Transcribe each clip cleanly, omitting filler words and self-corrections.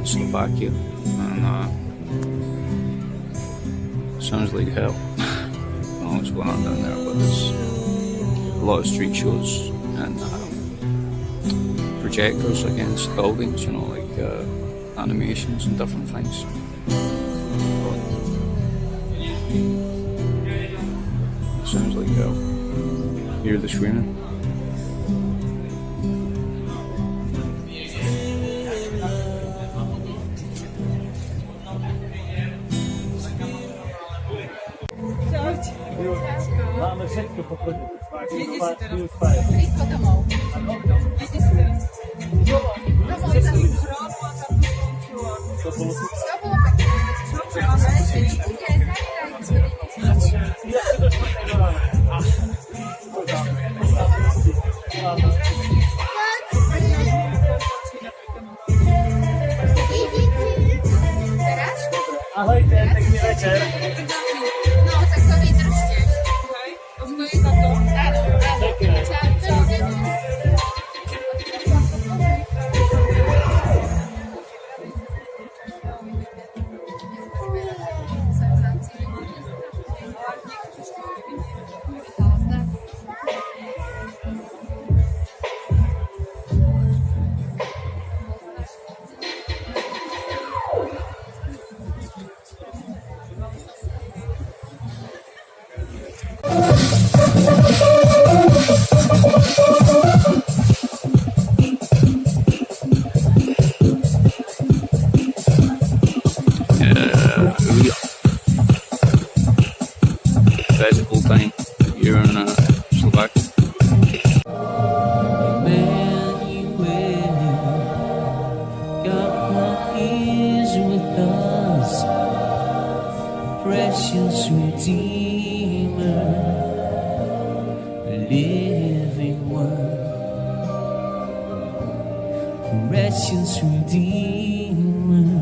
Slovakia, and sounds like hell. I don't know what's going on down there, but there's a lot of street shows and projectors against buildings, you know, like animations and different things. Sounds like hell. Hear the screaming. Máme všechno pochodit. Jedzie si teraz. Rýchlo domov. Jedzie si teraz. Domov tam hrobu a tam skončilo. To bolo pekné. Čo máme ešte? Bude, zahrajte. Ja si to špatné dodáme. Teraz? Ahojte, pekný večer. No, tak to vydržte. Hej, to stojí za to? Áno, áno. Čau. Festival time here in Slovakia. Precious Redeemer, living word, precious Redeemer.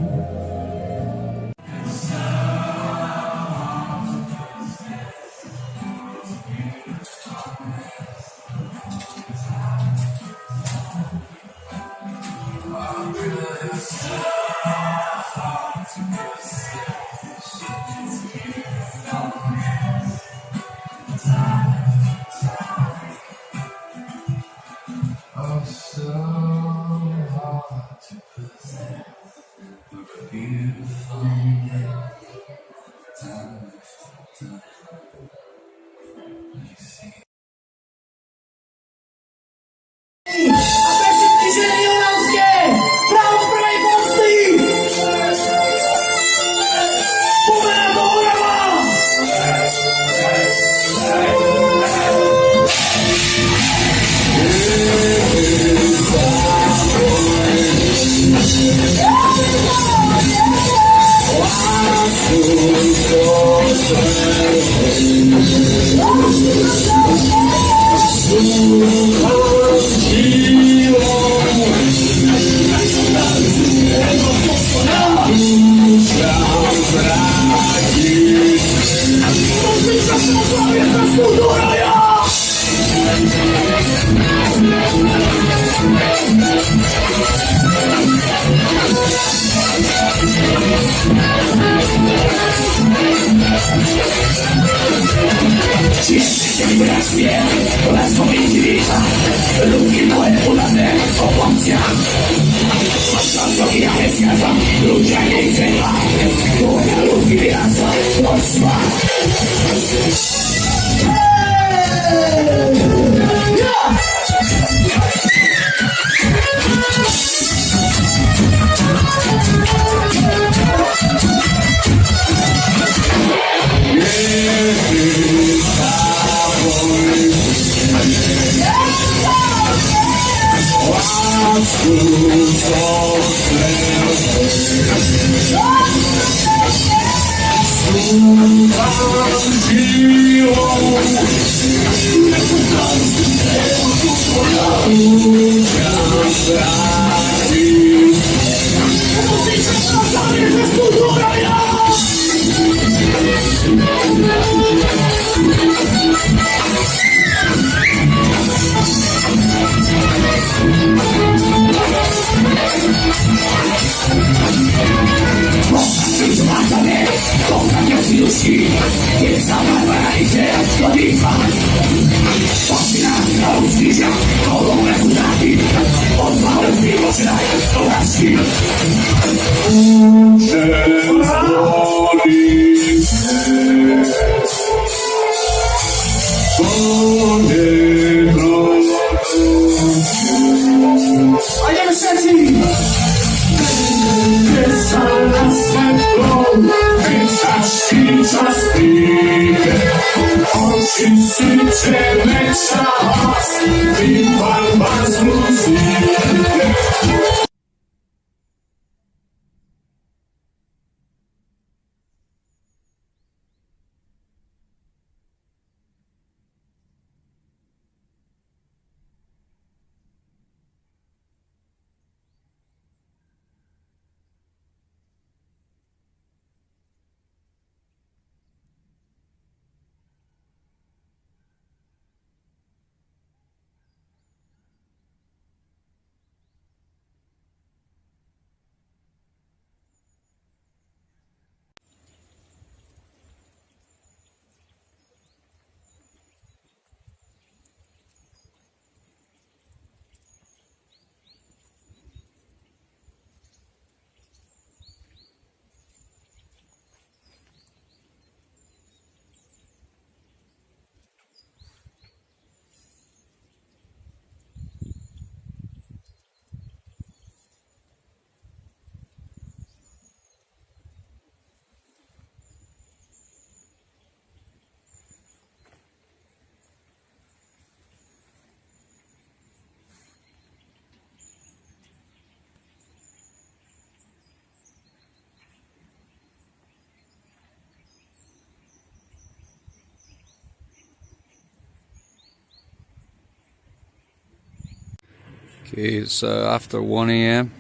Okay, it's after 1 a.m.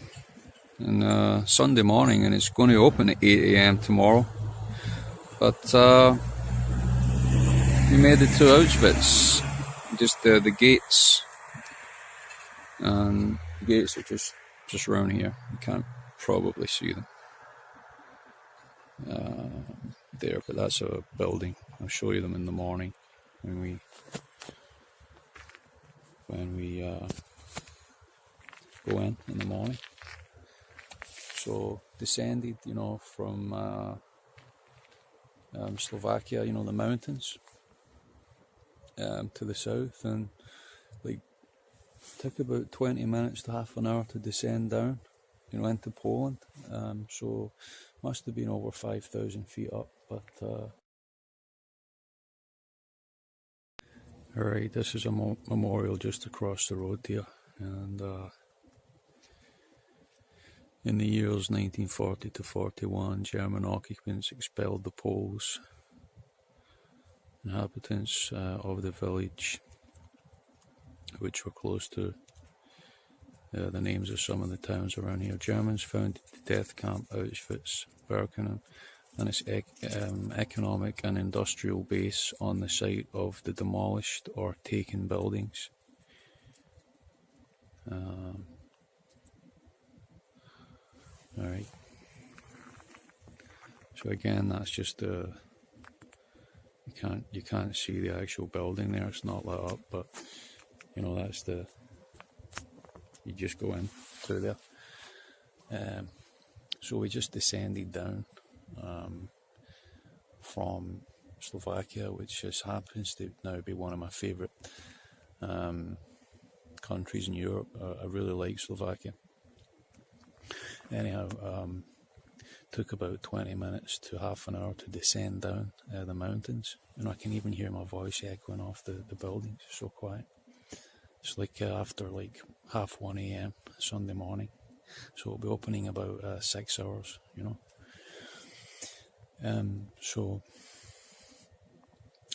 and Sunday morning, and it's going to open at 8 a.m. tomorrow. But we made it to Auchwitz, just the gates, and the gates are just around here. You can't probably see them there, but that's a building. I'll show you them in the morning when we go in the morning. So descended, from Slovakia, the mountains, to the south, and took about 20 minutes to half an hour to descend down, into Poland. So must have been over 5,000 feet up, but alright, this is a memorial just across the road here, and in the years 1940 to 41, German occupants expelled the Poles, inhabitants of the village, which were close to the names of some of the towns around here. Germans founded the death camp Auschwitz, Birkenau, and its economic and industrial base on the site of the demolished or taken buildings. Alright, so again, that's just you can't see the actual building there, it's not lit up, but that's you just go in through there. So we just descended down from Slovakia, which just happens to now be one of my favourite countries in Europe. I really like Slovakia. Anyhow, took about 20 minutes to half an hour to descend down the mountains. I can even hear my voice echoing off the buildings, so quiet. It's after 1 a.m. Sunday morning, so it'll be opening about 6 hours, so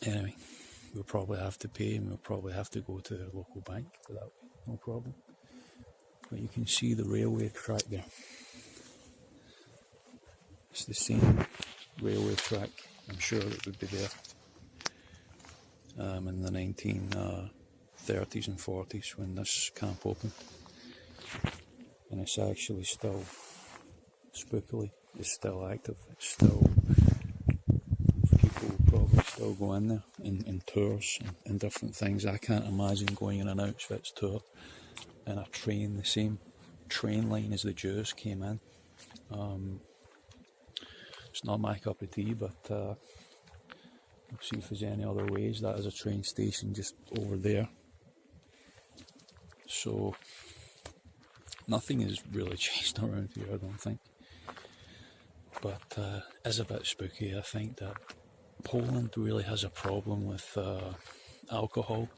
anyway, we'll probably have to pay, and we'll probably have to go to the local bank for that, no problem. But you can see the railway track there. It's the same railway track, I'm sure it would be there in the 1930s and 40s when this camp opened. And it's actually still, spookily, it's still active. It's still, still go in there in tours and different things. I can't imagine going in an Auchwitz tour in a train, the same train line as the Jews came in. It's not my cup of tea, but we'll see if there's any other ways. That is a train station just over there. So nothing has really changed around here, I don't think. But it's a bit spooky. I think that Poland really has a problem with alcohol.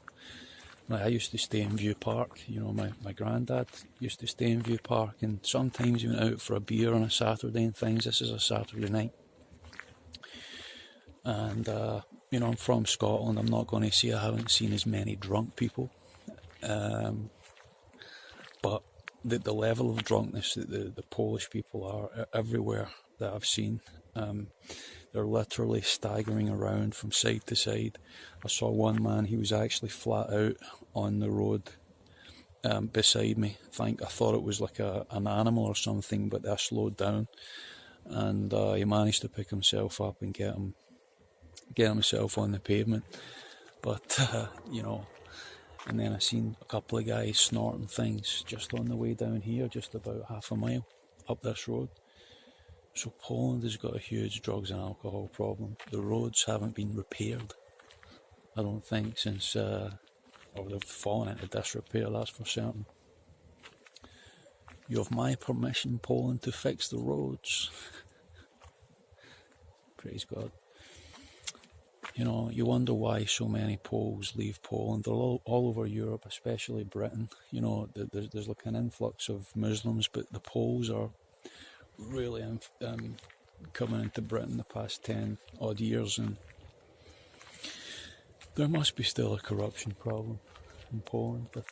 I used to stay in View Park. You know, my granddad used to stay in View Park, and sometimes he went out for a beer on a Saturday and things. This is a Saturday night. And, you know, I'm from Scotland. I'm not going to say I haven't seen as many drunk people. But the level of drunkenness that the Polish people are everywhere that I've seen, they're literally staggering around from side to side. I saw one man, he was actually flat out on the road beside me. I thought it was like an animal or something, but I slowed down, and he managed to pick himself up and get himself on the pavement. But you know, and then I seen a couple of guys snorting things just on the way down here, just about half a mile up this road. So Poland has got a huge drugs and alcohol problem. The roads haven't been repaired, I don't think, since, or they've fallen into disrepair, that's for certain. You have my permission, Poland, to fix the roads. Praise God. You know, you wonder why so many Poles leave Poland. They're all over Europe, especially Britain. You know, there's like an influx of Muslims, but the Poles are really coming into Britain the past 10 odd years, and there must be still a corruption problem in Poland. But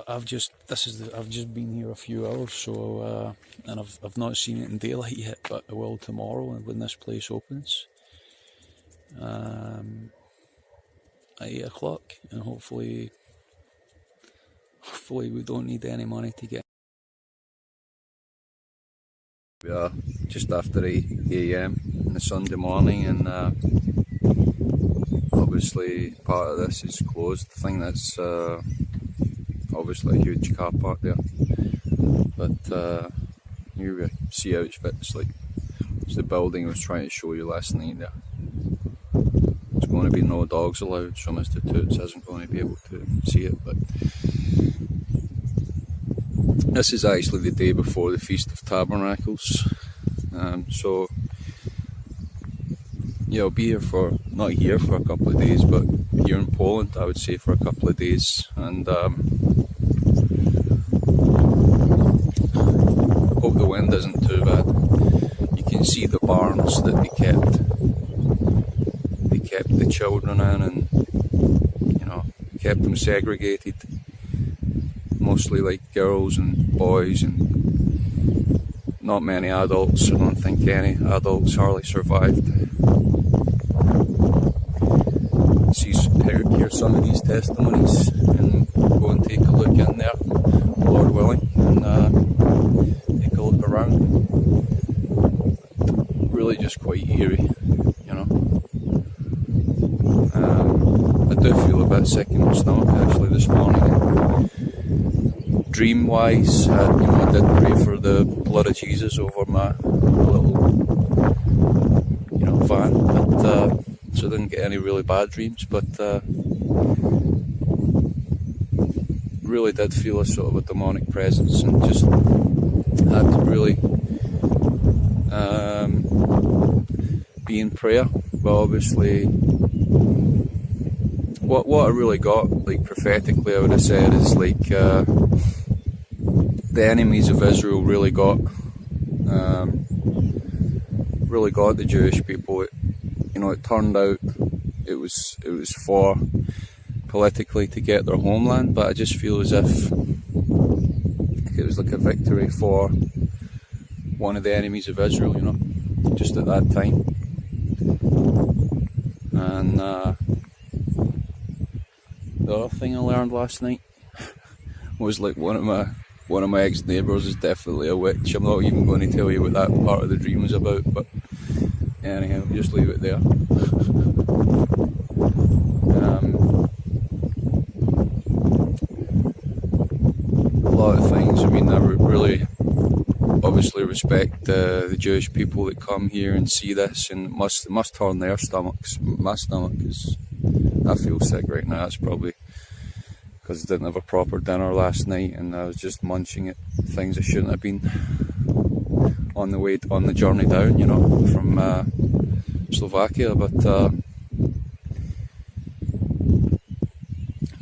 I've just been here a few hours, so and I've not seen it in daylight yet, but I will tomorrow when this place opens at 8 o'clock, and hopefully we don't need any money to get. We are just after 8 AM on a Sunday morning, and obviously part of this is closed. I think that's obviously a huge car park there, but here we see Auchwitz, like it's the building I was trying to show you last night there. There's going to be no dogs allowed, so Mr. Toots isn't going to be able to see it, but this is actually the day before the Feast of Tabernacles, so yeah, I'll be here not here for a couple of days, but here in Poland I would say for a couple of days, and hope the wind isn't too bad. You can see the barns that they kept the children in, and you know, kept them segregated, mostly like girls and boys, and not many adults. I don't think any adults hardly survived. Hear some of these testimonies and go and take a look in there, Lord willing, and take a look around. Really just quite eerie, you know. I do feel a bit sick in my stomach actually this morning. Dream wise, you know, I did pray for the blood of Jesus over my little, you know, van, but so I didn't get any really bad dreams, but really did feel a sort of a demonic presence, and just had to really be in prayer. But obviously what I really got, like prophetically I would have said, is like the enemies of Israel really got the Jewish people. You know, it turned out it was for politically to get their homeland, but I just feel as if it was like a victory for one of the enemies of Israel, you know, just at that time. And the other thing I learned last night was like one of my ex-neighbours is definitely a witch. I'm not even going to tell you what that part of the dream was about, but Anyhow, just leave it there. A lot of things. I mean, I really obviously respect the Jewish people that come here and see this, and it must turn their stomachs. My stomach is, I feel sick right now. That's probably because I didn't have a proper dinner last night, and I was just munching at things I shouldn't have been on the journey down, you know, from Slovakia. But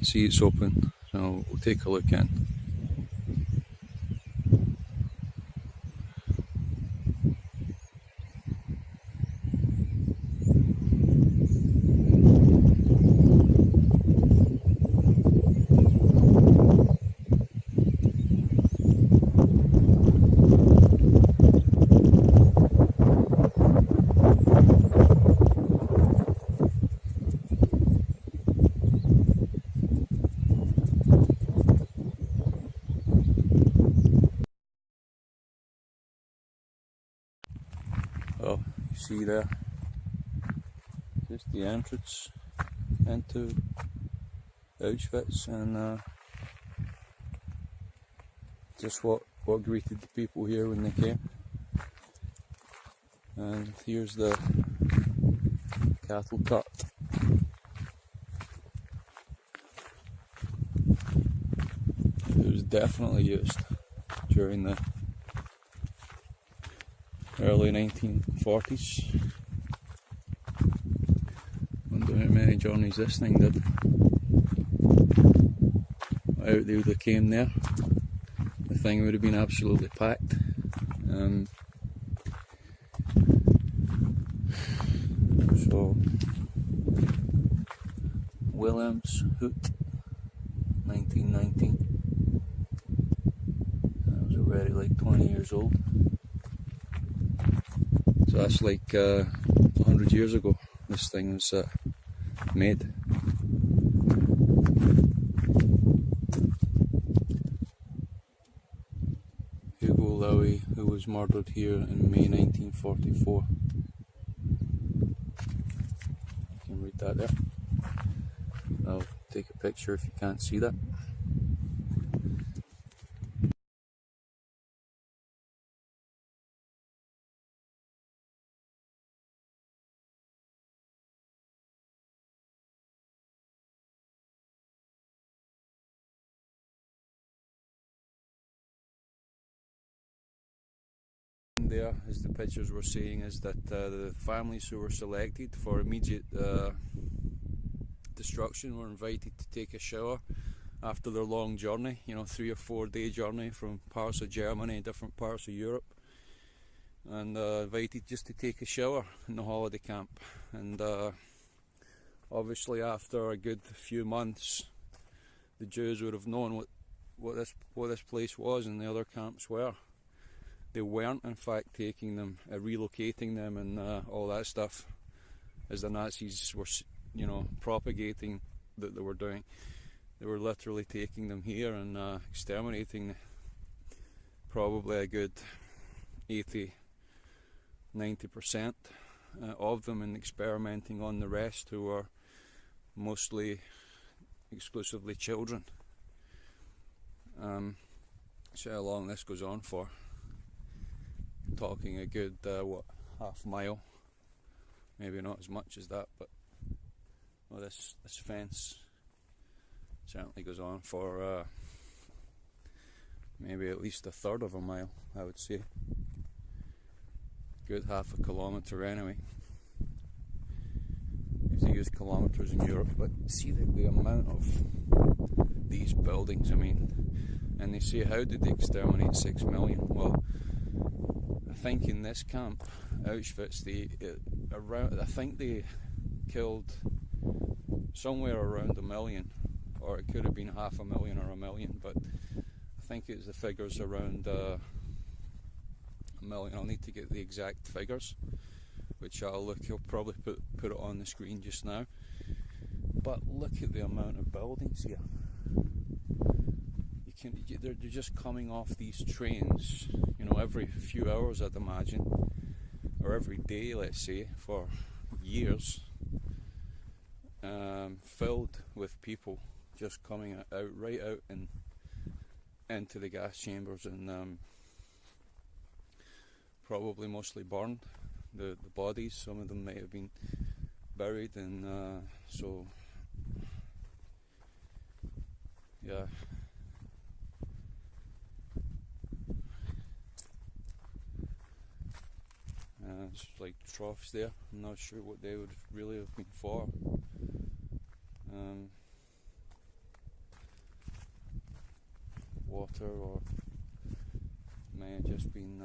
see, it's open, so we'll take a look in. Well, you see there, just the entrance into Auchwitz, and just what greeted the people here when they came. And here's the cattle cut. It was definitely used during the early 1940s. Wonder how many journeys this thing did. Out they would have came there. The thing would have been absolutely packed. So Williams Hoot, 1919. I was already like 20 years old. So that's like 100 years ago this thing was made. Hugo Lowy, who was murdered here in May 1944. You can read that there. I'll take a picture if you can't see that. There, as the pictures were saying, is that the families who were selected for immediate destruction were invited to take a shower after their long journey, you know, 3 or 4 day journey from parts of Germany and different parts of Europe, and invited just to take a shower in the holiday camp. And obviously after a good few months the Jews would have known what this place was and the other camps were. They weren't in fact taking them, relocating them and all that stuff, as the Nazis were, you know, propagating that they were doing. They were literally taking them here and exterminating probably a good 80–90% of them, and experimenting on the rest, who were mostly exclusively children. So how long this goes on for? Talking a good half mile, maybe not as much as that, but well, this fence certainly goes on for maybe at least a third of a mile, I would say. Good half a kilometre anyway. They use kilometres in Europe, but see the amount of these buildings, I mean, and they say, how did they exterminate 6 million? Well, I think in this camp, Auschwitz, I think they killed somewhere around 1 million, or it could have been 500,000 or 1 million, but I think the figures around 1 million. I'll need to get the exact figures, which I'll probably put it on the screen just now. But look at the amount of buildings here. They're just coming off these trains, you know, every few hours, I'd imagine, or every day, let's say, for years, filled with people just coming out, right out and into the gas chambers, and probably mostly burned. The bodies, some of them may have been buried, and so yeah. It's like troughs there. I'm not sure what they would really have been for. Water, or may have just been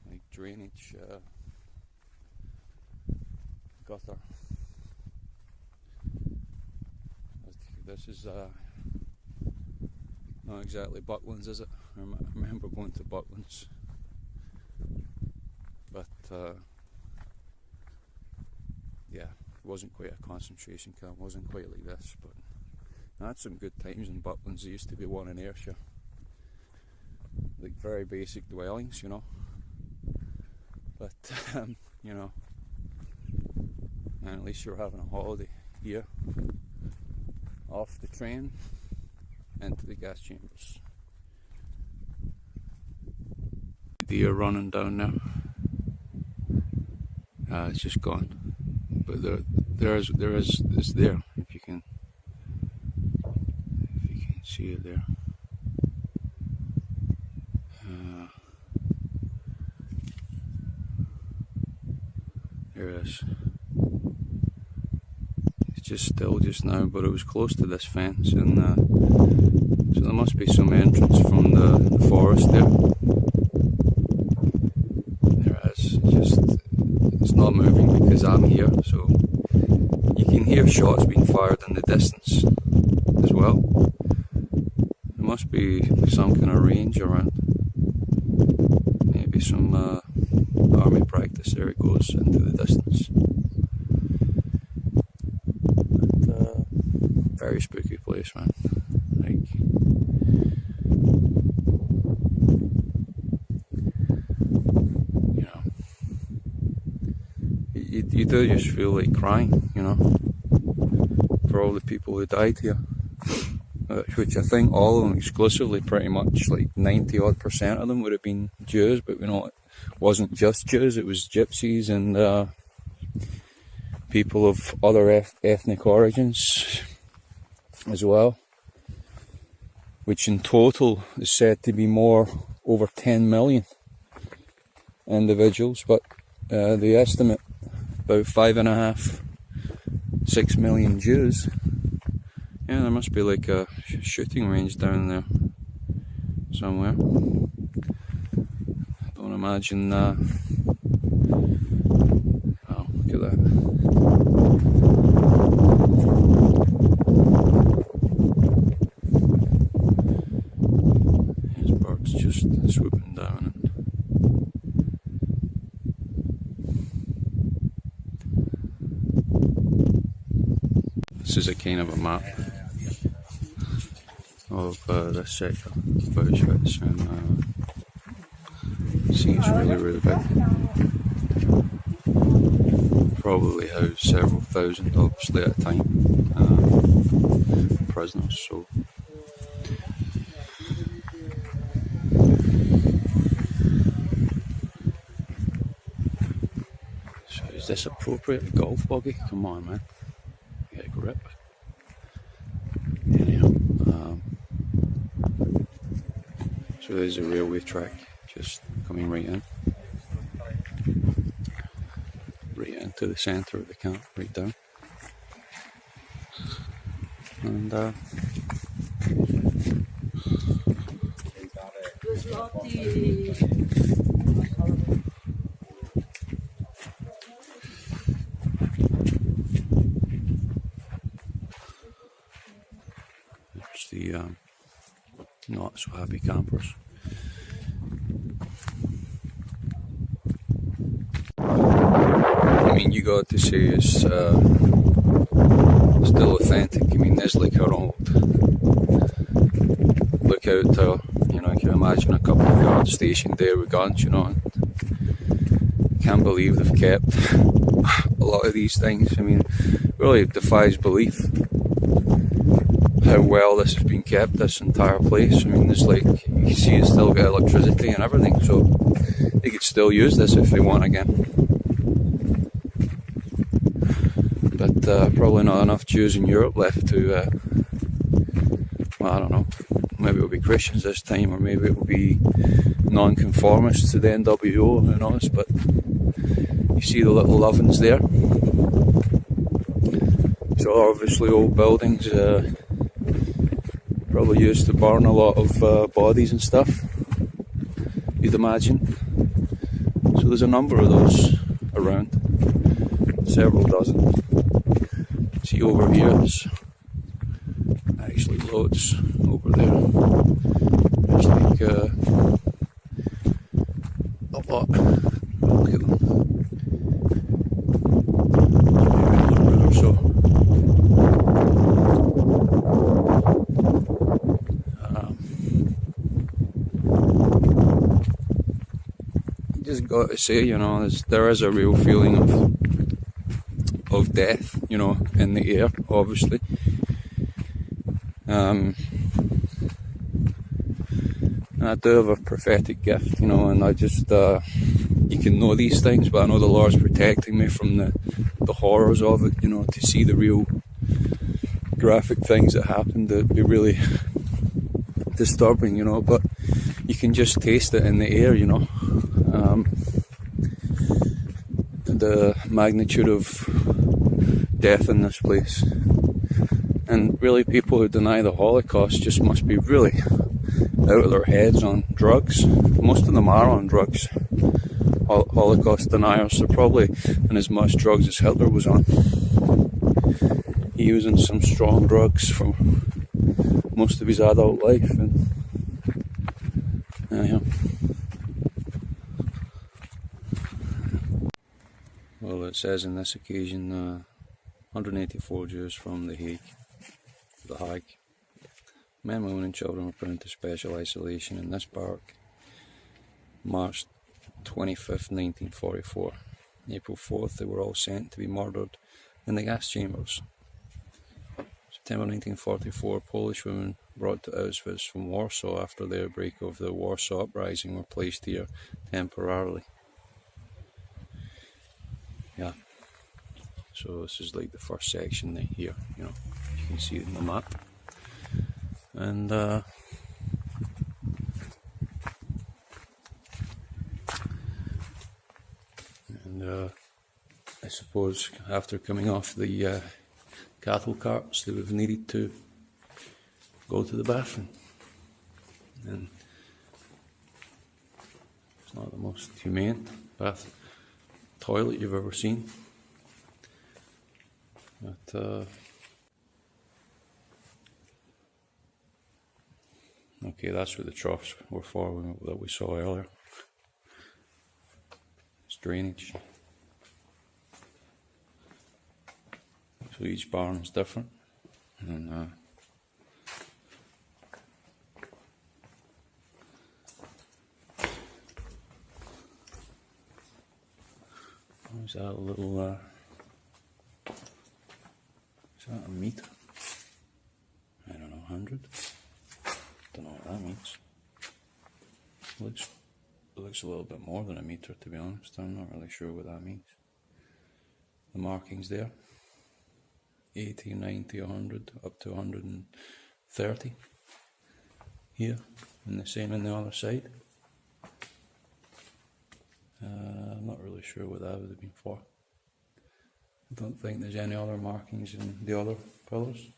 like drainage, gutter. This is not exactly Bucklands, is it? I remember going to Bucklands, but yeah, it wasn't quite a concentration camp, wasn't quite like this, but I had some good times in Bucklands. There used to be one in Ayrshire, like very basic dwellings, you know, but you know, and at least you're having a holiday here, off the train into the gas chambers. Deer running down there. It's just gone, but it's there. If you can see it there. There it is. It's just still just now, but it was close to this fence, and so there must be some entrance from the forest there. There it is. It's not moving because I'm here, so you can hear shots being fired in the distance as well. There must be some kind of range around. Maybe some army practice. There it goes into the distance. But, very spooky place, man. Like, you know, you do just feel like crying, you know, for all the people who died here, which I think all of them exclusively, pretty much like 90% of them would have been Jews, but you know, it wasn't just Jews, it was gypsies and people of other ethnic origins as well, which in total is said to be over 10 million individuals, but they estimate about 5.5, 6 million Jews. Yeah, there must be like a shooting range down there somewhere. Don't imagine oh, look at that. Just swooping down, and this is a kind of a map of this sector of Auchwitz, and seems really big. Probably house several thousand, obviously, at a time, prisoners. So is this appropriate? A golf buggy? Come on, man. Get a grip. Anyhow, so there's a railway track just coming right into the centre of the camp, right down. And there's the not so happy campers. I mean, you got to say it's still authentic. I mean, there's like her old look out to, you know, you can imagine a couple of guards stationed there with guns, you know. And can't believe they've kept a lot of these things. I mean, really it defies belief how well this has been kept, this entire place. I mean, there's like, you can see it's still got electricity and everything, so they could still use this if they want again. But probably not enough Jews in Europe left to, well, I don't know, maybe it'll be Christians this time, or maybe it'll be non-conformists to the NWO, who knows. But you see the little ovens there. So obviously old buildings, probably used to burn a lot of bodies and stuff, you'd imagine. So there's a number of those around, several dozen. See over here, there's actually loads over there. There's like a lot. Look at them. Maybe 100 or so. Just got to say, you know, there is a real feeling of death, you know, in the air, obviously. And I do have a prophetic gift, you know, and I just, you can know these things, but I know the Lord's protecting me from the horrors of it, you know, to see the real graphic things that happened that be really disturbing, you know, but you can just taste it in the air, you know. The magnitude of death in this place. And really, people who deny the Holocaust just must be really out of their heads on drugs. Most of them are on drugs. Holocaust deniers are probably on as much drugs as Hitler was on. He was on some strong drugs for most of his adult life. And yeah. Well, it says in this occasion 184 Jews from The Hague. Men, women and children were put into special isolation in this barrack March 25th, 1944. April 4th they were all sent to be murdered in the gas chambers. September 1944, Polish women brought to Auschwitz from Warsaw after the outbreak of the Warsaw Uprising were placed here temporarily. Yeah, so this is like the first section here, you know, you can see it in the map. And I suppose after coming off the cattle carts, they would have needed to go to the bathroom. And it's not the most humane toilet you've ever seen. But okay, that's what the troughs were for that we saw earlier. It's drainage. So each barn is different, and is that a little, is that a meter? I don't know, 100? Don't know what that means. It looks a little bit more than a meter, to be honest. I'm not really sure what that means. The markings there, 80, 90, 100, up to 130 here, and the same on the other side. I'm not really sure what that would have been for. I don't think there's any other markings in the other pillars.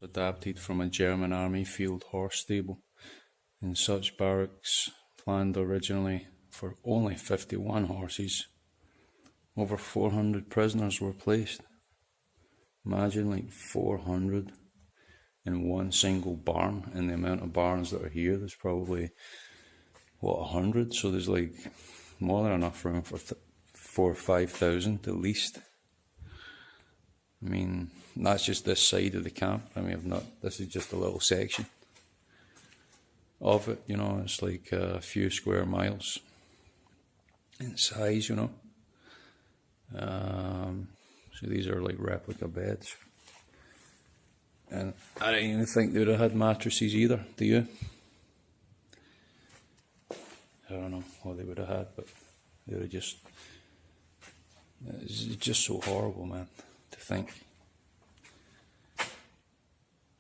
Adapted from a German army field horse stable. In such barracks, planned originally for only 51 horses, over 400 prisoners were placed. Imagine, like 400 in one single barn, and the amount of barns that are here, there's probably, what, 100? So there's like more than enough room for 4,000 or 5,000 at least. I mean, that's just this side of the camp. I mean, this is just a little section of it, you know. It's like a few square miles in size, you know. So these are like replica beds. And I don't even think they would have had mattresses either, do you? I don't know what they would have had, but they would have just... It's just so horrible, man, to think.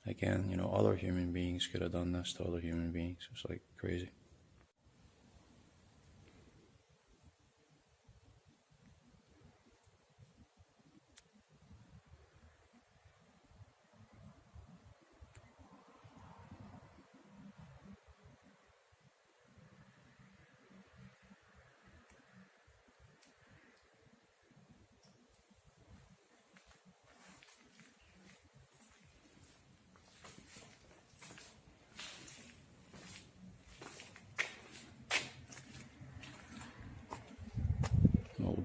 Again, you know, other human beings could have done this to other human beings. It's like crazy.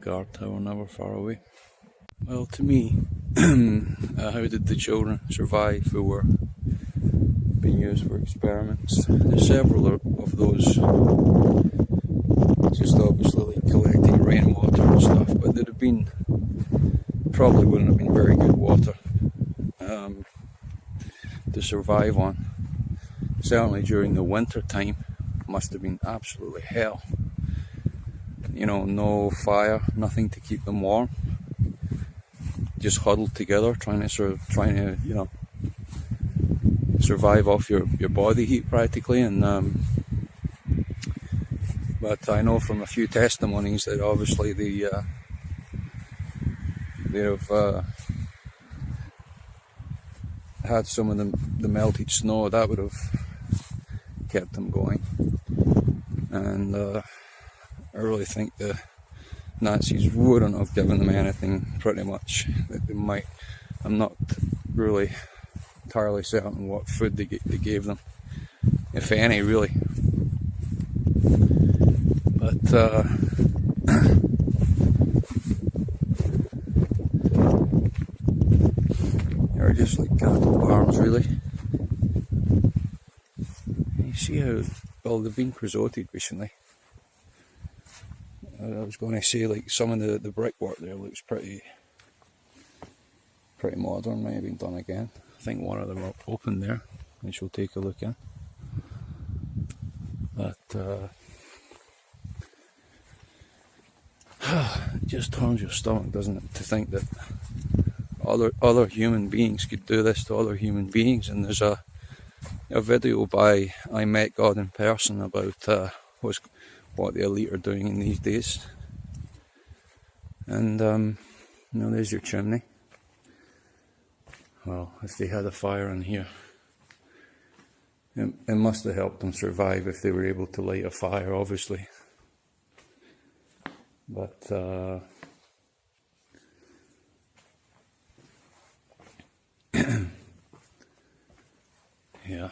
Guard tower never far away. Well, to me, how did the children survive who were being used for experiments? There's several of those, just obviously like collecting rainwater and stuff, but there'd have been, probably wouldn't have been very good water to survive on. Certainly during the winter time, must have been absolutely hell. You know, no fire, nothing to keep them warm. Just huddled together, trying to, you know, survive off your body heat practically. And but I know from a few testimonies that obviously they have had some of the melted snow that would have kept them going. And I really think the Nazis wouldn't have given them anything, pretty much, that they might. I'm not really entirely certain what food they gave them, if any, really. But they're just like cattle barns, really. You see how well they've been creosoted recently. I was going to say, like, some of the brickwork there looks pretty modern. Might have been done again. I think one of them are open there, which we'll take a look in. But it just turns your stomach, doesn't it, to think that other human beings could do this to other human beings. And there's a video by I Met God in Person about what the elite are doing in these days. And you know, there's your chimney. Well, if they had a fire in here, it must have helped them survive if they were able to light a fire, obviously. But yeah.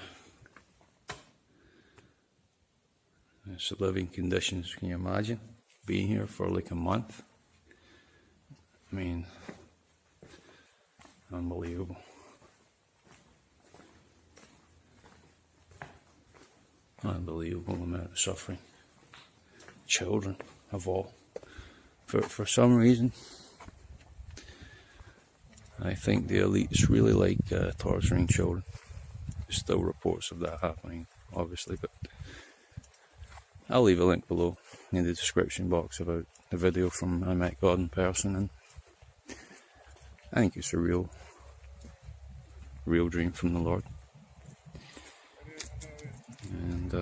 It's the living conditions, can you imagine? Being here for like a month. I mean, unbelievable. Unbelievable amount of suffering. Children of all. For some reason, I think the elites really like torturing children. There's still reports of that happening, obviously, but I'll leave a link below in the description box about the video from I Met God in Person, and I think it's a real dream from the Lord. And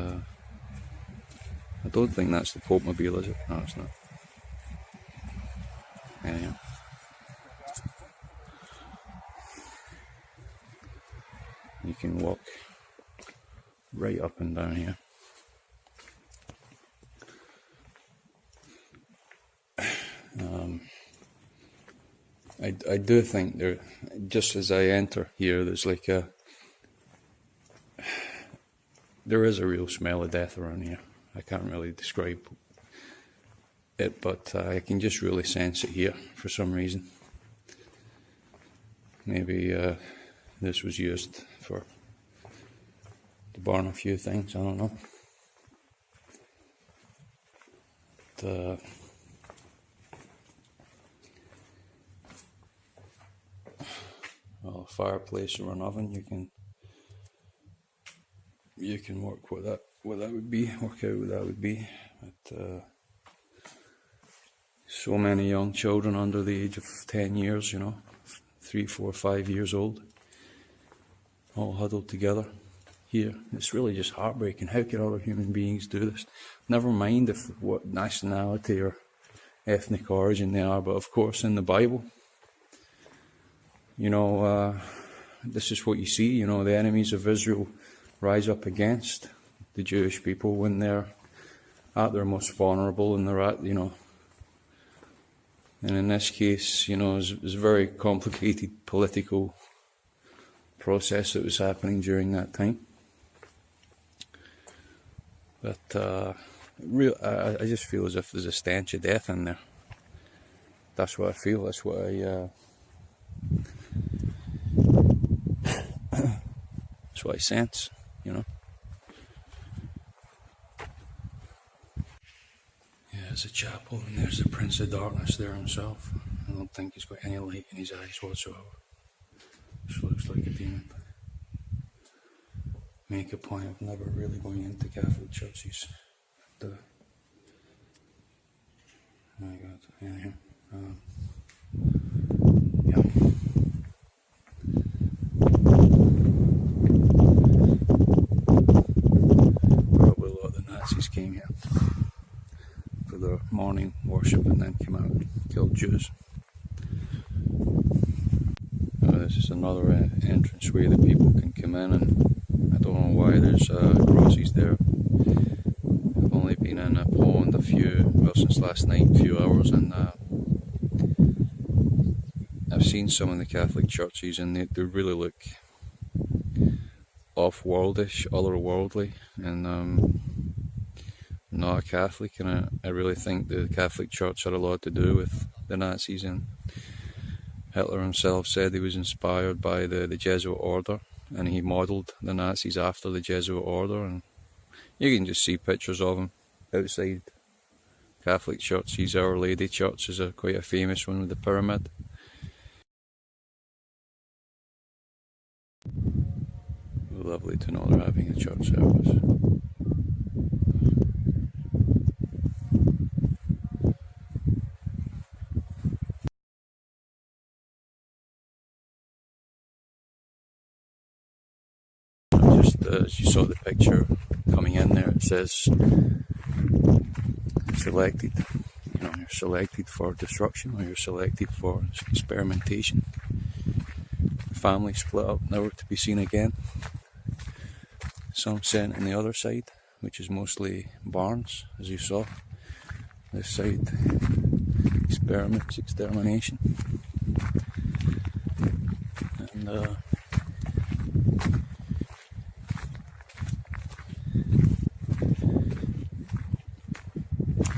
I don't think that's the Pope Mobile, is it? No, it's not. Anyhow. You can walk right up and down here. I do think there, just as I enter here, there's like a there is a real smell of death around here. I can't really describe it, but I can just really sense it here for some reason. Maybe this was used to burn a few things, I don't know. Well, a fireplace or an oven, you can work what that would be, work out what that would be. But so many young children under the age of 10 years, 3, 4, 5 years old, all huddled together here. It's really just heartbreaking. How can other human beings do this? Never mind what nationality or ethnic origin they are, but of course in the Bible, this is what you see. The enemies of Israel rise up against the Jewish people when they're at their most vulnerable, and they're at, and in this case, it's a very complicated political process that was happening during that time. But I just feel as if there's a stench of death in there. That's what I feel. That's what that's what I sense. Yeah, there's a chapel, and there's the Prince of Darkness there himself. I don't think he's got any light in his eyes whatsoever. Just looks like a demon. Make a point of never really going into Catholic churches. Oh my God, yeah. Probably a lot of the Nazis came here for their morning worship and then came out and killed Jews. This is another entranceway that people can come in, and I don't know why there's crosses there. I've only been in Poland since last night, a few hours, and I've seen some of the Catholic churches, and they really look off-worldish, otherworldly, and I'm not a Catholic, and I really think the Catholic Church had a lot to do with the Nazis, and Hitler himself said he was inspired by the Jesuit order, and he modelled the Nazis after the Jesuit order, and you can just see pictures of him outside Catholic churches. Our Lady Church is quite a famous one with the pyramid. Lovely to know they're having a church service. Just as you saw the picture coming in there, it says selected. You're selected for destruction, or you're selected for experimentation. Family split up, never to be seen again. Some sent in the other side, which is mostly barns, as you saw. This side, experiments, extermination. And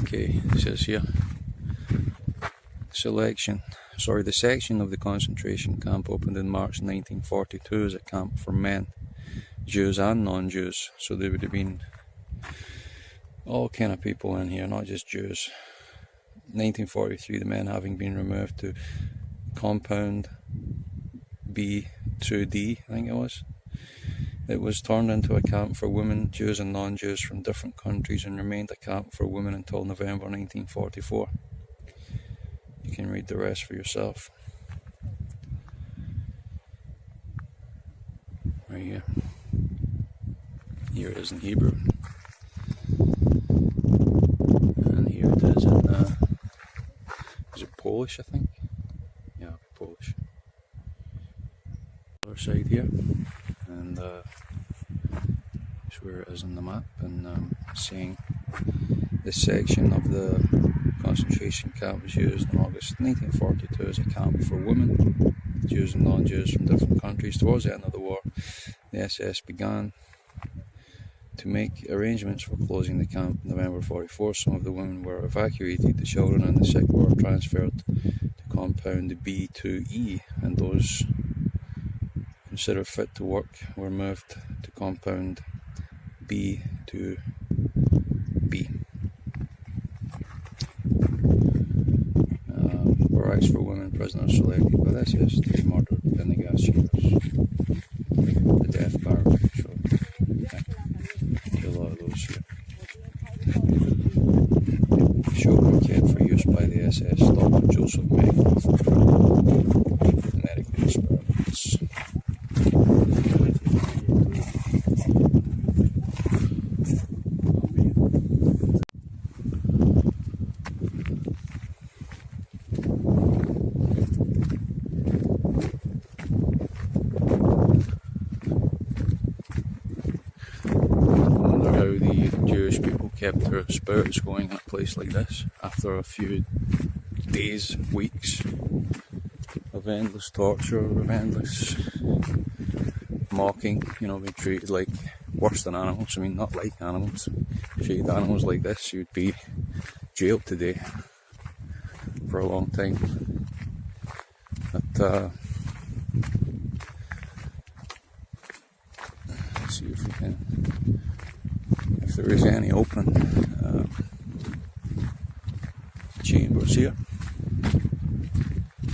okay, it says here, the section of the concentration camp opened in March 1942 as a camp for men, Jews and non-Jews. So there would have been all kind of people in here, not just Jews. 1943, the men having been removed to compound B2D, I think it was. It was turned into a camp for women, Jews and non-Jews from different countries, and remained a camp for women until November 1944. You can read the rest for yourself. Right here. Here it is in Hebrew. And here it is in, is it Polish, I think? Yeah, Polish. Other side here. And it's where it is on the map, and saying this section of the concentration camp was used in August 1942 as a camp for women, Jews and non-Jews from different countries. Towards the end of the war, the SS began to make arrangements for closing the camp in November 44. Some of the women were evacuated, the children and the sick were transferred to compound B2E, and those considered fit to work were moved to compound B2B. Barracks for women prisoners selected by the SS to be murdered in the gas chambers. The death barrack. So, yeah, a lot of those here. Children kept for use by the SS. Dr. Joseph Megler for medical experiments. Jewish people kept their spirits going in a place like this after a few days, weeks of endless torture, of endless mocking, being treated like worse than animals. I mean, not like animals. Treated animals like this, you'd be jailed today for a long time. But let's see if we can. If there is any open chambers here.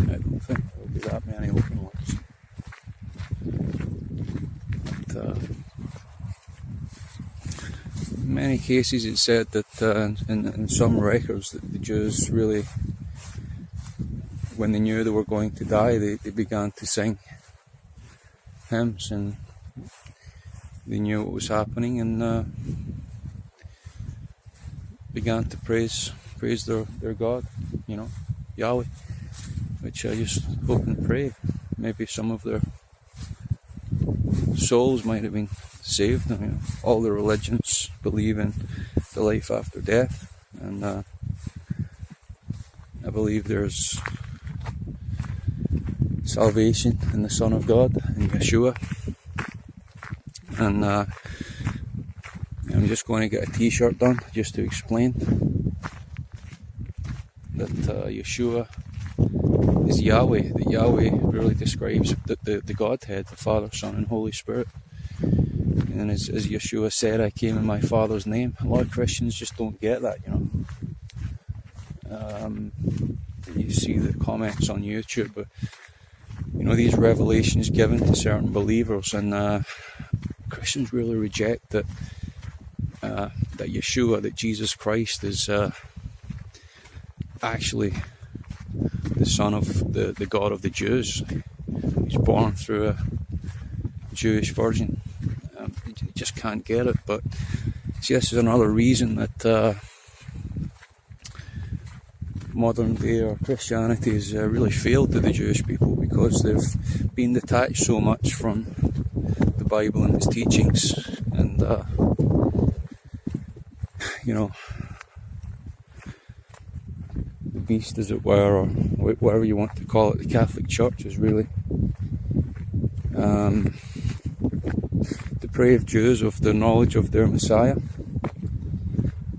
I don't think there will be that many open ones. But, in many cases it's said that in some records that the Jews really, when they knew they were going to die, they began to sing hymns, and they knew what was happening, and began to praise their God, Yahweh, which I just hope and pray maybe some of their souls might have been saved. All the religions believe in the life after death, and I believe there's salvation in the Son of God, in Yeshua, and I'm just going to get a t-shirt done just to explain that Yeshua is Yahweh, that Yahweh really describes the Godhead, the Father, Son and Holy Spirit. And as Yeshua said, I came in my Father's name. A lot of Christians just don't get that, You see the comments on YouTube, but these revelations given to certain believers, and Christians really reject that Yeshua, that Jesus Christ is actually the Son of the God of the Jews. He's born through a Jewish virgin. You just can't get it. But see, this is another reason that modern day or Christianity has really failed to the Jewish people, because they've been detached so much from the Bible and its teachings, and the beast, as it were, or whatever you want to call it, the Catholic Church is really depraved Jews of the knowledge of their Messiah,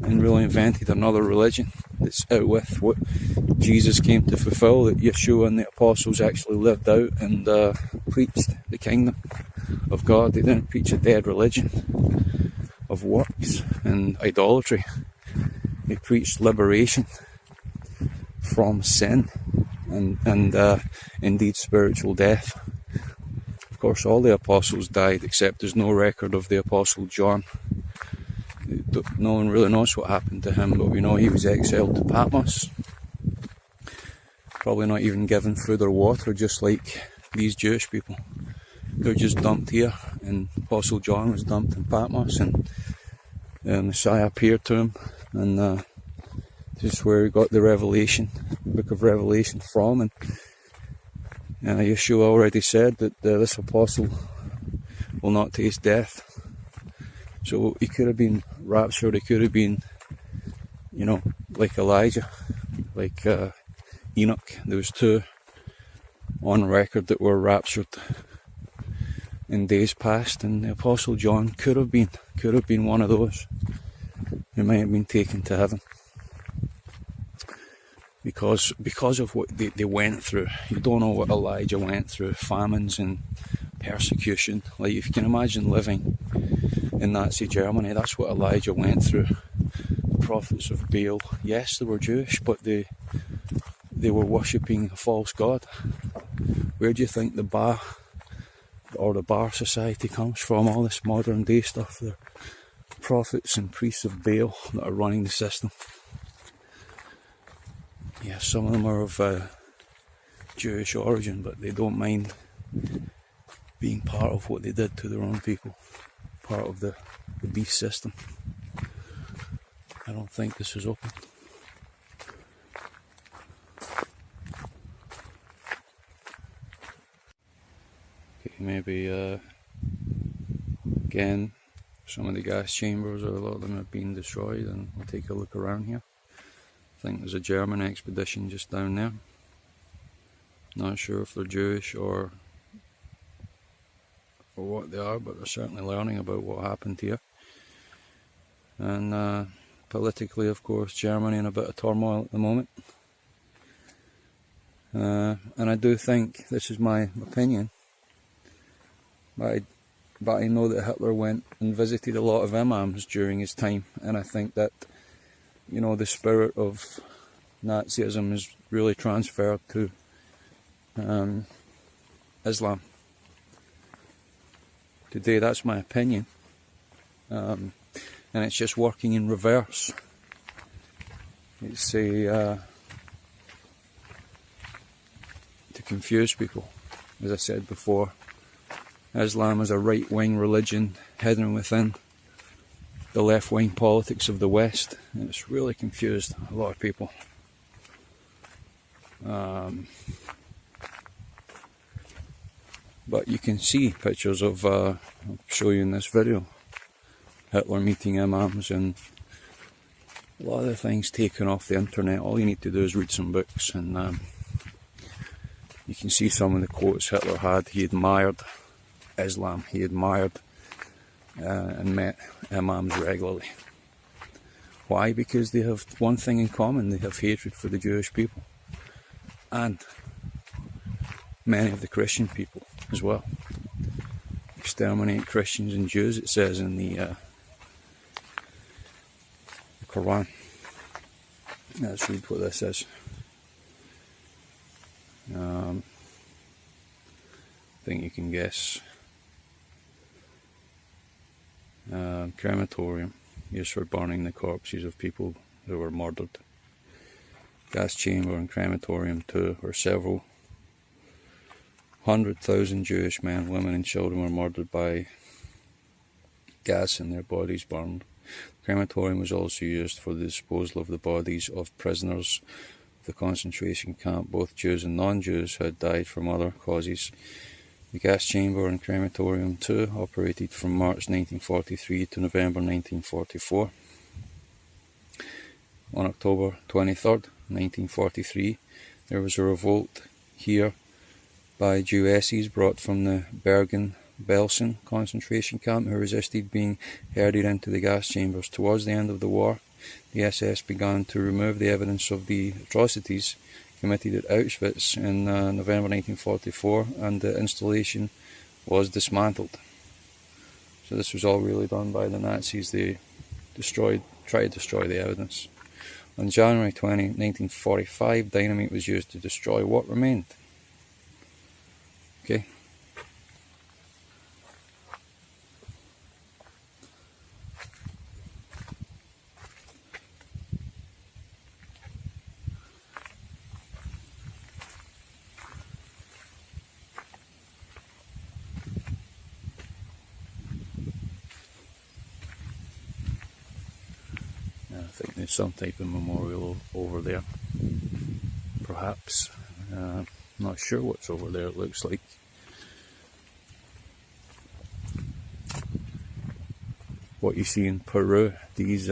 and really invented another religion that's out with what Jesus came to fulfill, that Yeshua and the apostles actually lived out and preached the kingdom of God. They didn't preach a dead religion of works and idolatry. They preached liberation from sin and indeed spiritual death. Of course, all the apostles died, except there's no record of the apostle John. No one really knows what happened to him, but we know he was exiled to Patmos. Probably not even given food or water, just like these Jewish people. They're just dumped here, and Apostle John was dumped in Patmos, and the Messiah appeared to him, and this is where he got the Revelation, the book of Revelation from. And Yeshua already said that this apostle will not taste death. So he could have been raptured, he could have been, like Elijah, like Enoch. There was two on record that were raptured. in days past, and the Apostle John could have been one of those who might have been taken to heaven because of what they went through. You don't know what Elijah went through, famines and persecution. Like, if you can imagine living in Nazi Germany, that's what Elijah went through. The prophets of Baal, yes, they were Jewish, but they were worshipping a false god. Where do you think the Bar Society comes from? All this modern day stuff. They're prophets and priests of Baal that are running the system. Yeah, some of them are of Jewish origin, but they don't mind being part of what they did to their own people, part of the beast system. I don't think this is open. Okay, maybe again, some of the gas chambers, or a lot of them have been destroyed, and we'll take a look around here. I think there's a German expedition just down there. Not sure if they're Jewish or what they are, but they're certainly learning about what happened here. And politically, of course, Germany in a bit of turmoil at the moment. And I do think, this is my opinion, but I know that Hitler went and visited a lot of imams during his time, and I think that, you know, the spirit of Nazism is really transferred to Islam. Today, that's my opinion, and it's just working in reverse. It's to confuse people. As I said before, Islam is a right-wing religion hidden within the left-wing politics of the West, and it's really confused a lot of people. But you can see pictures of, I'll show you in this video, Hitler meeting imams, and a lot of the things taken off the internet. All you need to do is read some books, and you can see some of the quotes Hitler had. He admired Islam, he admired and met imams regularly. Why? Because they have one thing in common: they have hatred for the Jewish people and many of the Christian people as well. Exterminate Christians and Jews, it says in the Quran. Let's read what this is. I think you can guess. Crematorium, used for burning the corpses of people who were murdered. Gas chamber and crematorium too, where several 100,000 Jewish men, women and children were murdered by gas and their bodies burned. The crematorium was also used for the disposal of the bodies of prisoners of the concentration camp, both Jews and non-Jews who had died from other causes. The gas chamber and crematorium too operated from March 1943 to November 1944. On October 23rd, 1943, there was a revolt here by Jewesses brought from the Bergen-Belsen concentration camp who resisted being herded into the gas chambers. Towards the end of the war, the SS began to remove the evidence of the atrocities committed at Auchwitz in November 1944, and the installation was dismantled. So this was all really done by the Nazis. They tried to destroy the evidence. On January 20, 1945, dynamite was used to destroy what remained. Okay. I think there's some type of memorial over there, perhaps. Not sure what's over there, it looks like. What you see in Peru, these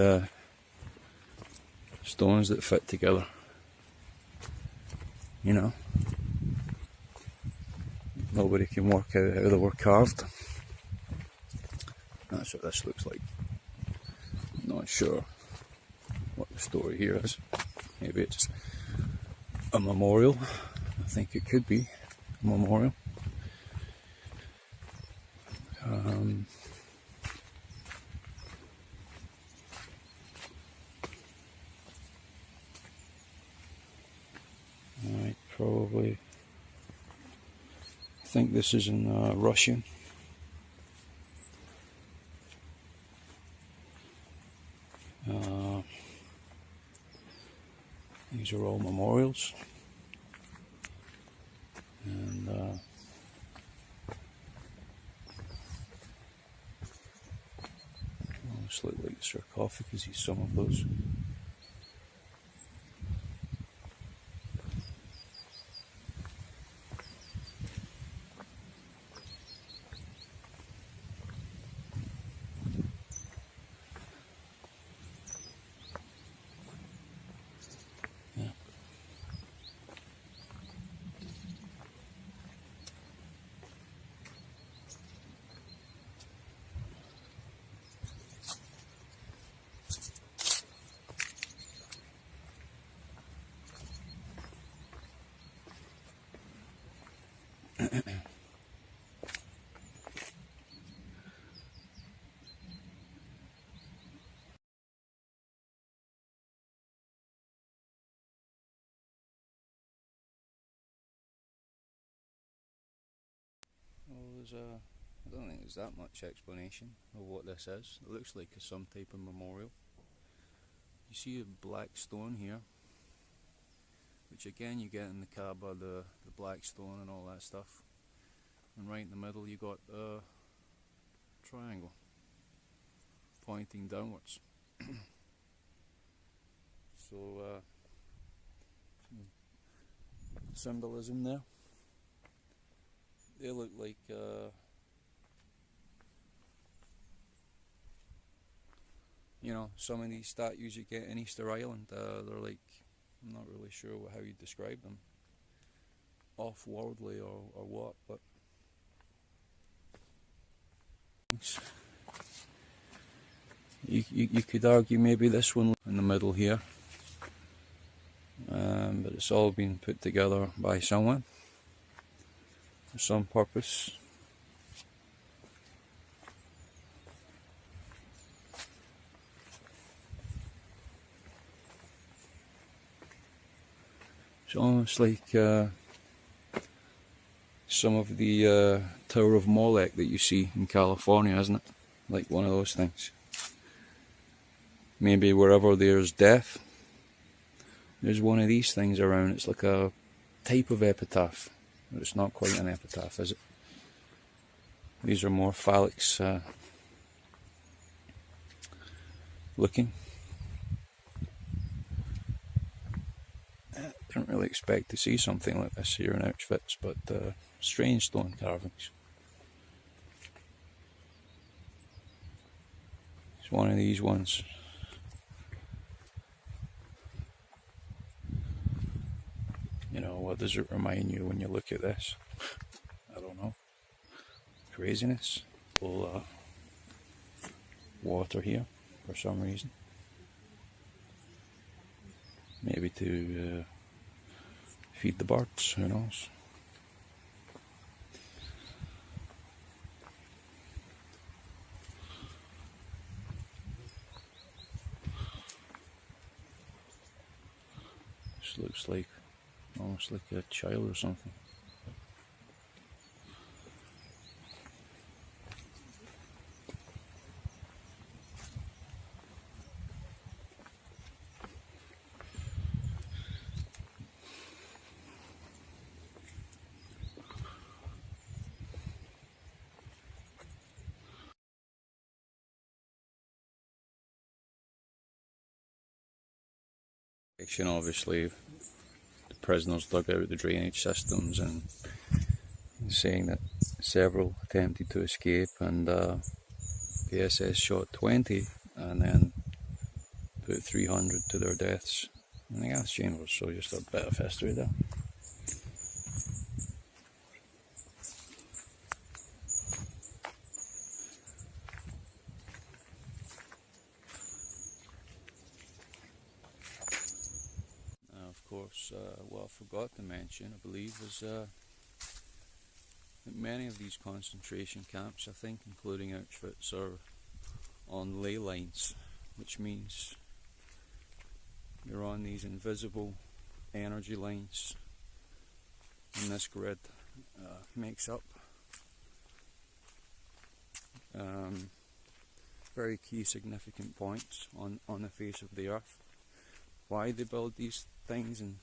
stones that fit together, you know, nobody can work out how they were carved. That's what this looks like. Not sure what the story here is. Maybe it's a memorial. I think it could be a memorial. Right, probably. I think this is in Russian. These are all memorials, and almost look like sarcophaguses, some of those. Well, I don't think there's that much explanation of what this is. It looks like some type of memorial. You see a black stone here, which again you get in the Kaaba, the black stone and all that stuff. And right in the middle you got a triangle pointing downwards. So symbolism there. They look like you know, some of these statues you get in Easter Island. They're like, I'm not really sure how you describe them, off-worldly or what, but you could argue maybe this one in the middle here, but it's all been put together by someone for some purpose. It's almost like some of the Tower of Molech that you see in California, isn't it? Like one of those things. Maybe wherever there's death, there's one of these things around. It's like a type of epitaph. But it's not quite an epitaph, is it? These are more phallics looking. I didn't really expect to see something like this here in Auchwitz, but strange stone carvings. It's one of these ones. You know, what does it remind you when you look at this? I don't know. Craziness. Full water here for some reason. Maybe to feed the birds, who knows? This looks like almost like a child or something. Obviously, the prisoners dug out the drainage systems, and saying that several attempted to escape, and the SS shot 20 and then put 300 to their deaths in the gas chambers. So just a bit of history there. course, what I forgot to mention, I believe, is that many of these concentration camps, I think, including Auchwitz, are on ley lines, which means you're on these invisible energy lines, and this grid makes up very key significant points on the face of the earth. Why they build these things and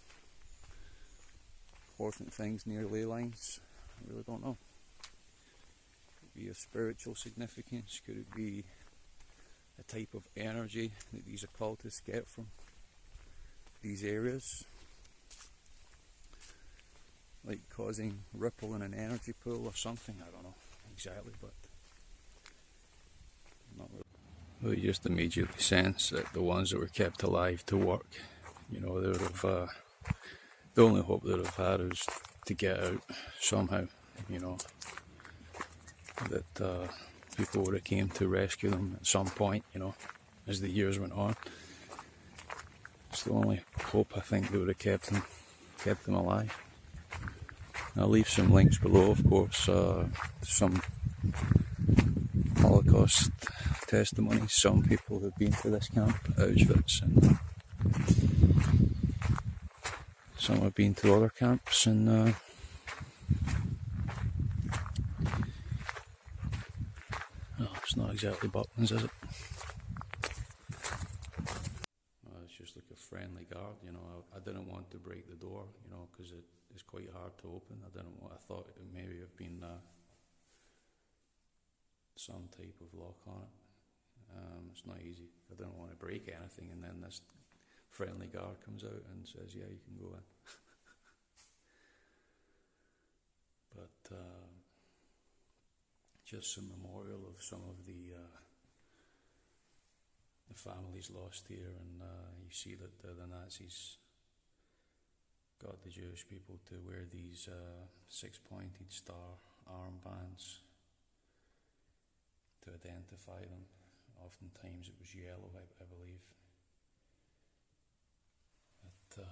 important things near ley lines, I really don't know. Could it be a spiritual significance? Could it be a type of energy that these occultists get from these areas, like causing ripple in an energy pool or something? I don't know exactly, but not really. Well, you just immediately sense that the ones that were kept alive to work, you know, they would have, the only hope they would have had was to get out somehow, you know, that people would have came to rescue them at some point, you know, as the years went on. It's the only hope I think they would have kept them alive. I'll leave some links below, of course, some Holocaust testimonies. Some people who've been to this camp, Auschwitz, and some have been to other camps, and oh, it's not exactly Bucklands, is it? It's just like a friendly guard, you know. I didn't want to break the door, you know, because it's quite hard to open. I thought it maybe have been some type of lock on it. It's not easy. I didn't want to break anything, and then this friendly guard comes out and says, yeah, you can go in. But just a memorial of some of the families lost here, and you see that the Nazis got the Jewish people to wear these six-pointed star armbands to identify them. Oftentimes it was yellow, I believe. But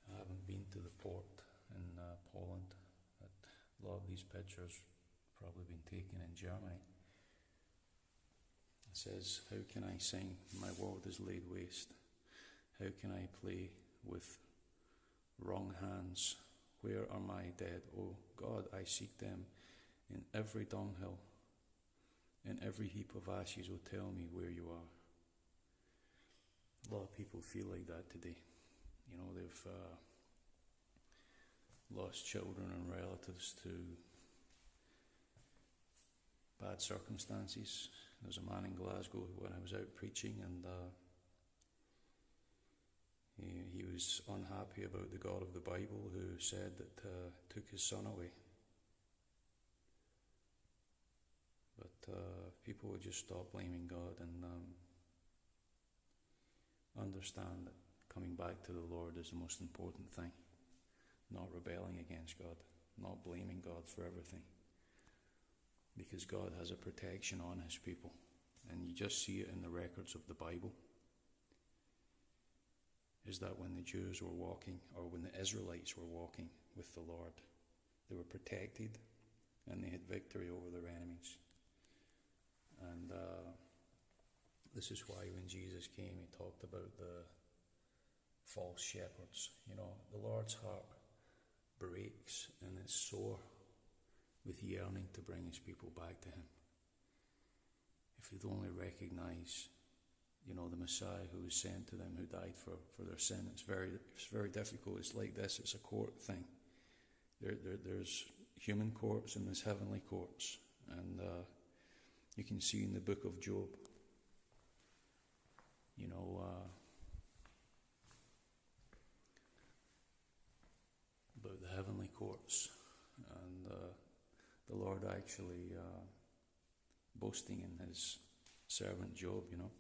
I haven't been to the port in Poland. A lot of these pictures probably been taken in Germany. It says, how can I sing? My world is laid waste. How can I play with wrong hands? Where are my dead? Oh God, I seek them in every dunghill. In every heap of ashes, oh tell me where you are. A lot of people feel like that today. You know, they've lost children and relatives to bad circumstances. There's a man in Glasgow when I was out preaching, and he was unhappy about the God of the Bible, who said that took his son away. But people would just stop blaming God and understand that coming back to the Lord is the most important thing. Not rebelling against God, not blaming God for everything. Because God has a protection on his people. And you just see it in the records of the Bible. Is that when the Jews were walking, or when the Israelites were walking with the Lord, they were protected and they had victory over their enemies. And this is why when Jesus came, he talked about the false shepherds. You know, the Lord's heart breaks and is sore with yearning to bring his people back to him. If they'd only recognize, you know, the Messiah who was sent to them, who died for their sin. It's very difficult. It's like this. It's a court thing. There's human courts and there's heavenly courts. And you can see in the book of Job, you know, about the heavenly courts. And the Lord actually boasting in his servant Job, you know.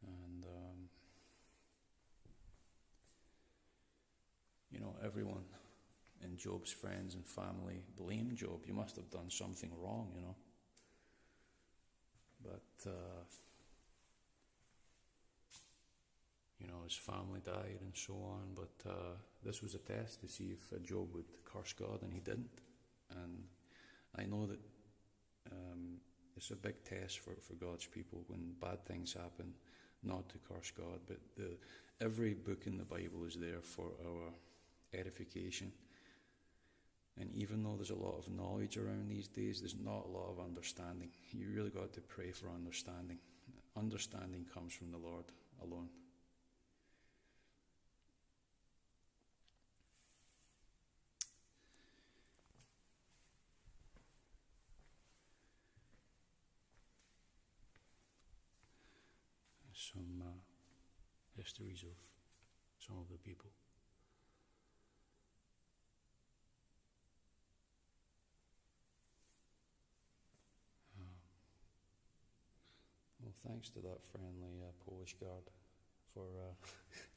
And, you know, everyone and Job's friends and family blamed Job. You must have done something wrong, you know. But, you know, his family died and so on. But this was a test to see if Job would curse God, and he didn't. And I know that it's a big test for God's people when bad things happen, not to curse God. But every book in the Bible is there for our edification. And even though there's a lot of knowledge around these days, there's not a lot of understanding. You really got to pray for understanding. Understanding comes from the Lord alone. Some histories of some of the people. Well, thanks to that friendly Polish guard for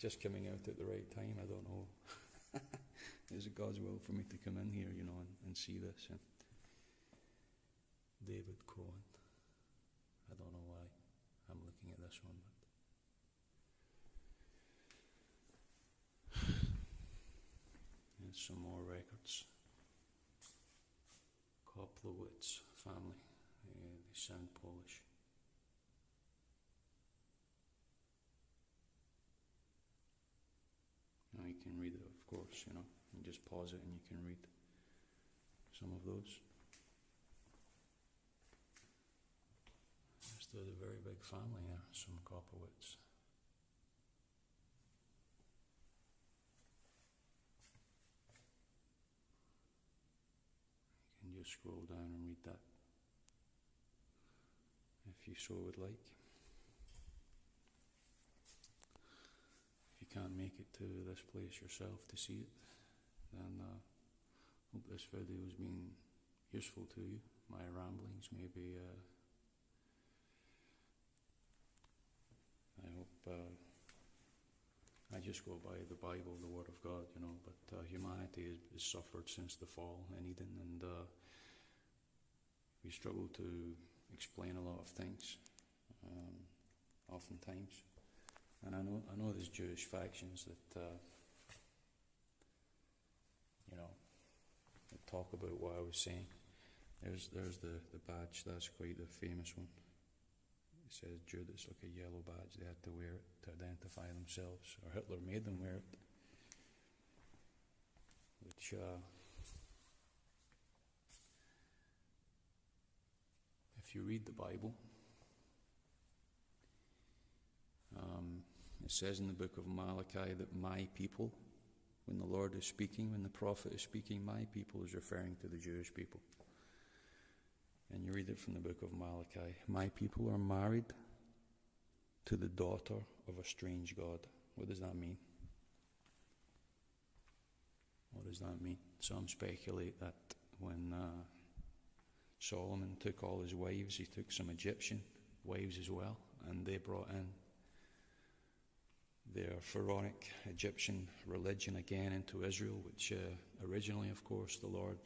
just coming out at the right time. I don't know. Is it God's will for me to come in here, you know, and see this? And David Cohen. I don't know why I'm looking at this one, but and some more records. Auchwitz family. They sound Polish. Now you can read it, of course, you know. You just pause it and you can read some of those. There's a very big family there, some Auchwitz. You can just scroll down and read that if you so would like. If you can't make it to this place yourself to see it, then hope this video has been useful to you. My ramblings maybe. I hope I just go by the Bible, the Word of God, you know. But humanity has suffered since the fall in Eden, and we struggle to explain a lot of things, oftentimes. And I know there's Jewish factions that, you know, that talk about what I was saying. There's the badge. That's quite the famous one. It says Jude. It's like a yellow badge. They had to wear it to identify themselves, or Hitler made them wear it. Which, if you read the Bible, it says in the book of Malachi that my people, when the Lord is speaking, when the prophet is speaking, my people is referring to the Jewish people. And you read it from the book of Malachi. My people are married to the daughter of a strange god. What does that mean? What does that mean? Some speculate that when Solomon took all his wives, he took some Egyptian wives as well, and they brought in their pharaonic Egyptian religion again into Israel, which originally, of course, the Lord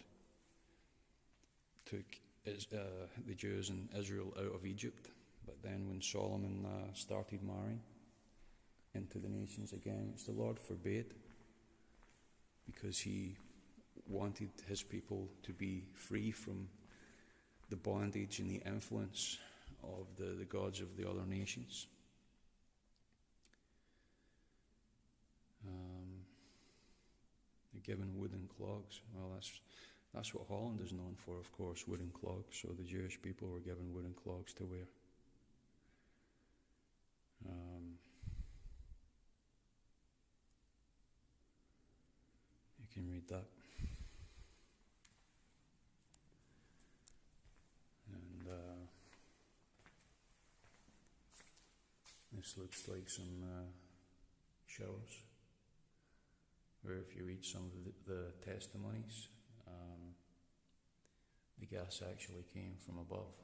took the Jews and Israel out of Egypt. But then when Solomon started marrying into the nations again, which the Lord forbade, because he wanted his people to be free from the bondage and the influence of the gods of the other nations. They're given wooden clogs. Well, that's what Holland is known for, of course, wooden clogs. So the Jewish people were given wooden clogs to wear. You can read that. And this looks like some showers, where if you read some of the testimonies, the gas actually came from above.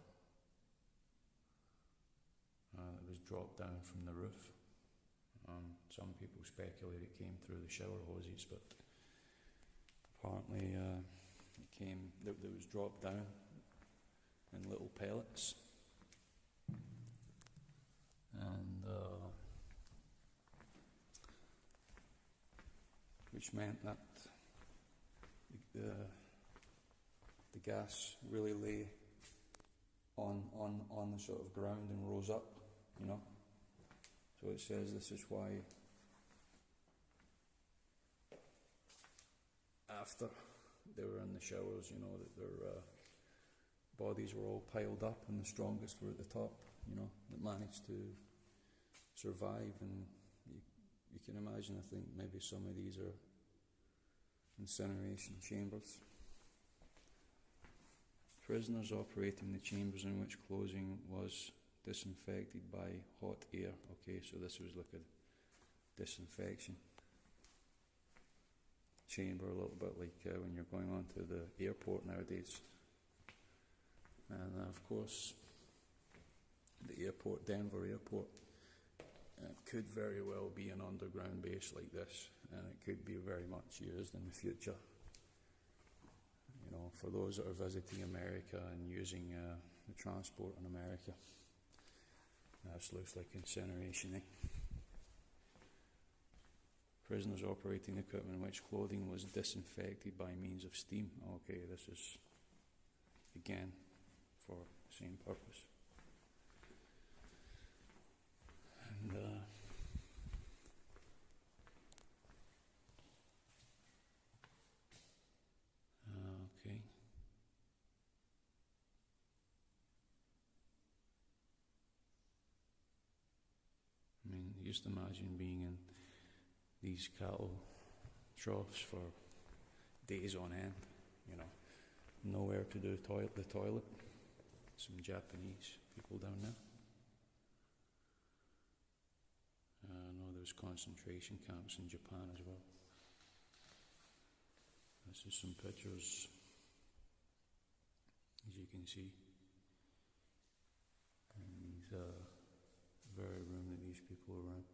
It was dropped down from the roof. Some people speculate it came through the shower hoses, but Apparently it was dropped down in little pellets, and which meant that the gas really lay on the sort of ground and rose up, you know. So it says this is why after they were in the showers, you know, that their bodies were all piled up and the strongest were at the top, you know, that managed to survive. And you can imagine, I think maybe some of these are incineration chambers. Prisoners operating the chambers in which clothing was disinfected by hot air. Okay, so this was like a disinfection chamber, a little bit like when you're going on to the airport nowadays. And of course, the airport, Denver Airport, could very well be an underground base like this, and it could be very much used in the future. You know, for those that are visiting America and using the transport in America. This looks like incineration, eh? Prisoners operating equipment in which clothing was disinfected by means of steam. Okay, this is, again, for the same purpose. And okay. I mean, just imagine being in these cattle troughs for days on end, you know, nowhere to do the toilet. Some Japanese people down there. I know there's concentration camps in Japan as well. This is some pictures, as you can see, in these very room that these people are in.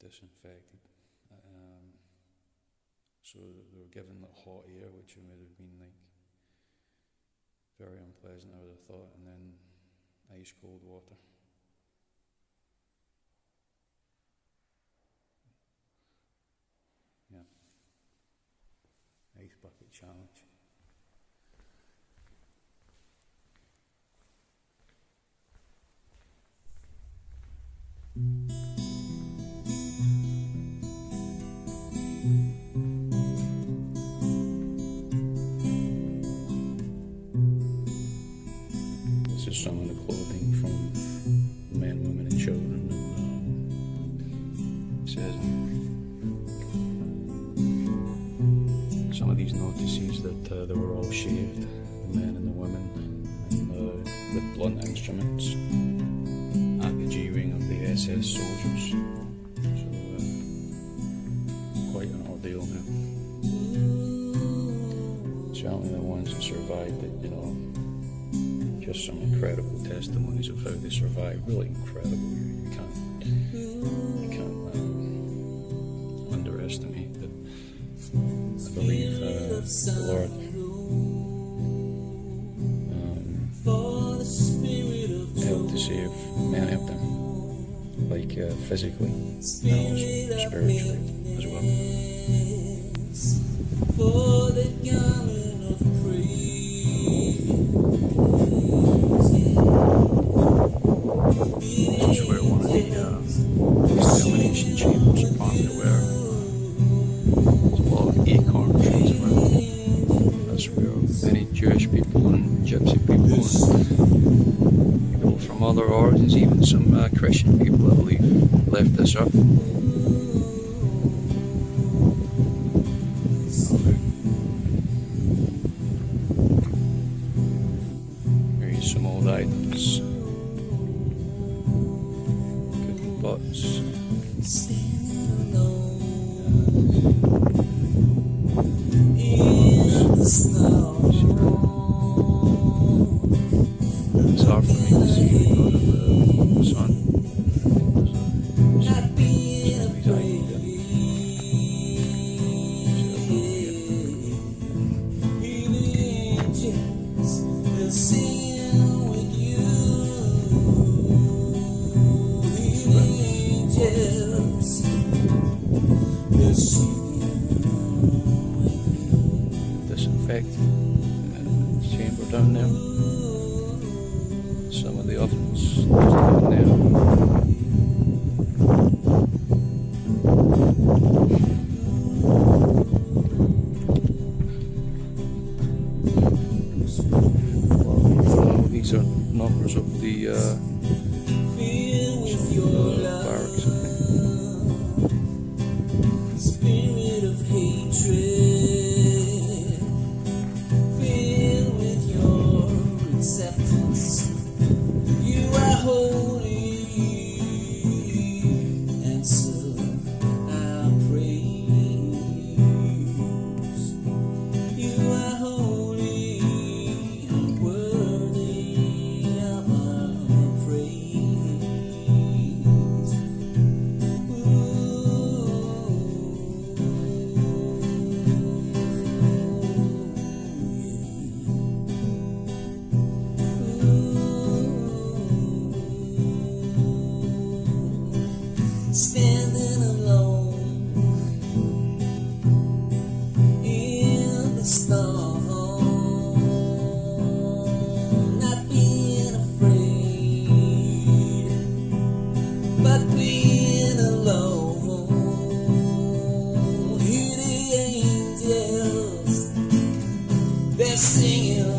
Disinfected. So they were given the hot air, which would have been like very unpleasant, I would have thought, and then ice cold water. Yeah. Ice bucket challenge. This is some of the clothing from men, women, and children. It says some of these notices that they were all shaved, the men and the women, and with blunt instruments at the G-wing of the SS soldiers. So quite an ordeal now. Certainly the ones that survived it, you know. Just some incredible testimonies of how they survived. Really incredible. You can't underestimate that. I believe the Lord helped to save many of them, like physically and also spiritually as well. For the garment of praise. This is where one of the examination chambers apparently were. There's a lot of acorn trees around. That's where many Jewish people and Gypsy people and people from other origins, even some Christian people, I believe, left this up. Here's some old items. Butts. It's hard for me to see because of the sun. Some of these items. angels, they're singing with you. The angels, they're singing with you. Disinfect the chamber down there. Some of the ovens just down there. These are numbers of the barracks, I think. Spirit of hatred, filled with your acceptance. You are holy, answer our praise. You are holy and worthy of our praise. Standing alone in the storm, not being afraid, but being alone. Hear the angels, they're singing